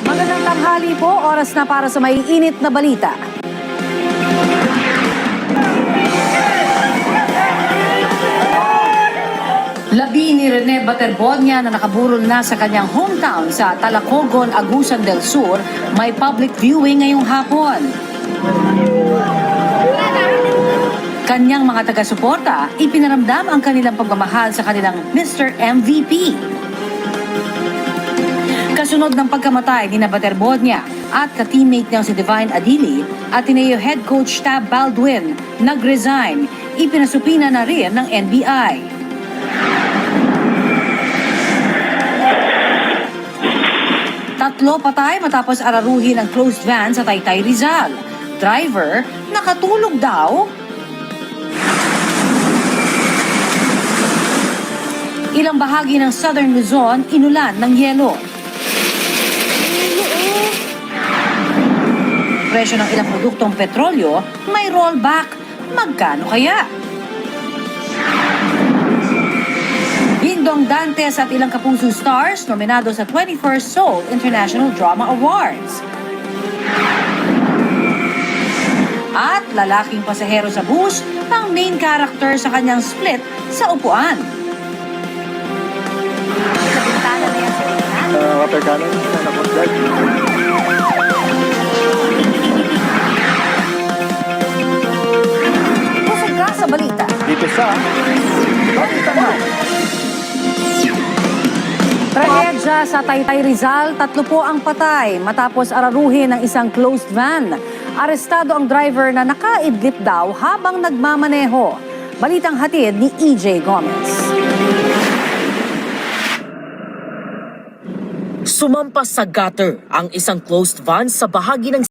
Magandang tanghali po, oras na para sa maiinit na balita. Labi ni Rene Baterbonia na nakaburol na sa kanyang hometown sa Talacogon, Agusan del Sur, may public viewing ngayong hapon. Kanyang mga taga-suporta, ipinaramdam ang kanilang pagmamahal sa kanilang Mr. MVP. Kasunod ng pagkamatay ni Baterbonia at ka-teammate niyang si Divine Adili, Ateneo Head Coach Tab Baldwin nag-resign, ipinasupina na rin ng NBI. Tatlo patay matapos araruhin ang closed van sa Taytay, Rizal. Driver, nakatulog daw. Ilang bahagi ng Southern Luzon, inulan ng yelo. Presyo ng ilang produktong petrolyo, may rollback. Magkano kaya? Dingdong Dantes at ilang kapuso stars nominado sa 21st Seoul International Drama Awards. At lalaking pasahero sa bus ang main character sa kanyang split sa upuan. Sa bintana na yan sa bintana. Water cannon na napundag. Pusog ka sa balita. Dito sa Balita Now. Tragedya sa Taytay, Rizal, 3 po ang patay matapos araruhin ng isang closed van. Arestado ang driver na nakaidlip daw habang nagmamaneho. Balitang hatid ni EJ Gomez. Sumampas sa gutter ang isang closed van sa bahagi ng